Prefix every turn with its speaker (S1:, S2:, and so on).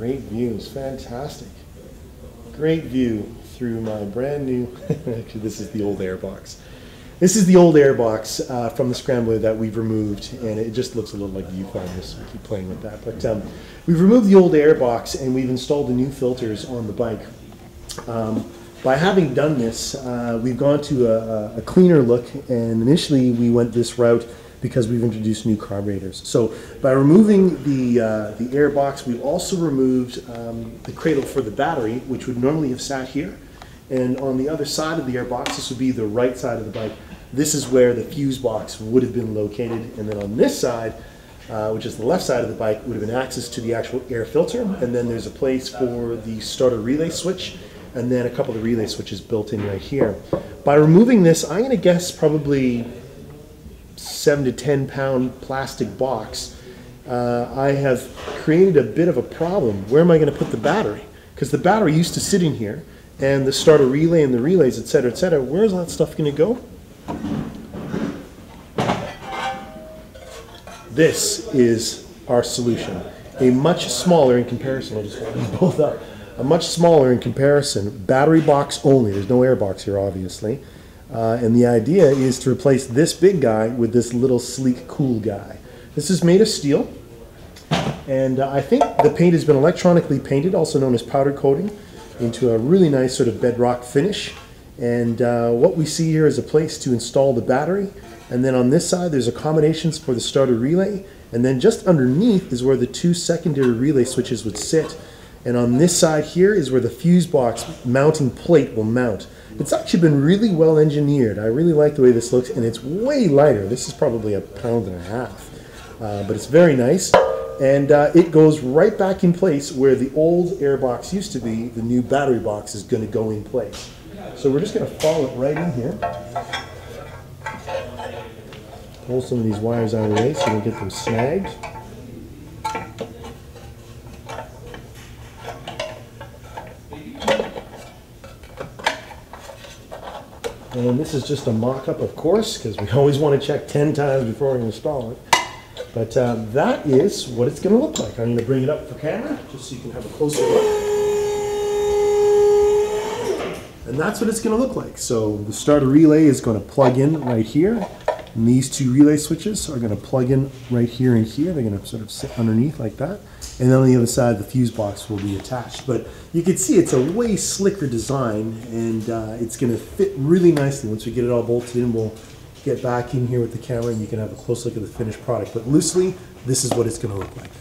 S1: great views, fantastic. Great view through my brand new, actually this is the old Airbox. This is the old Airbox from the Scrambler that we've removed, and it just looks a little like a viewfinder, so I keep playing with that. But we've removed the old Airbox and we've installed the new filters on the bike. By having done this, we've gone to a cleaner look, and initially we went this route because we've introduced new carburetors. So by removing the Airbox, we've also removed the cradle for the battery, which would normally have sat here. And on the other side of the Airbox, this would be the right side of the bike, this is where the fuse box would have been located. And then on this side, which is the left side of the bike, would have been access to the actual air filter. And then there's a place for the starter relay switch, and then a couple of relay switches built in right here. By removing this, I'm gonna guess probably 7 to 10 pound plastic box, I have created a bit of a problem. Where am I gonna put the battery? Because the battery used to sit in here, and the starter relay and the relays, etc., etc. Where's that stuff gonna go? This is our solution. A much smaller in comparison, I'll just hold these both up. A much smaller in comparison, battery box only. There's no Airbox here, obviously. And the idea is to replace this big guy with this little sleek, cool guy. This is made of steel, and I think the paint has been electronically painted, also known as powder coating, into a really nice sort of bedrock finish. And what we see here is a place to install the battery. And then on this side, there's accommodations for the starter relay. And then just underneath is where the two secondary relay switches would sit. And on this side here is where the fuse box mounting plate will mount. It's actually been really well engineered. I really like the way this looks, and it's way lighter. This is probably 1.5 pounds, but it's very nice. And it goes right back in place where the old Airbox used to be. The new battery box is going to go in place. So we're just going to follow it right in here. Pull some of these wires out of the way so we don't get them snagged. And this is just a mock-up, of course, because we always want to check 10 times before we install it. But that is what it's going to look like. I'm going to bring it up for camera, just so you can have a closer look. And that's what it's going to look like. So the starter relay is going to plug in right here. And these two relay switches are going to plug in right here and here. They're going to sort of sit underneath like that. And then on the other side, the fuse box will be attached. But you can see it's a way slicker design, and it's going to fit really nicely. Once we get it all bolted in, we'll get back in here with the camera and you can have a close look at the finished product. But loosely, this is what it's going to look like.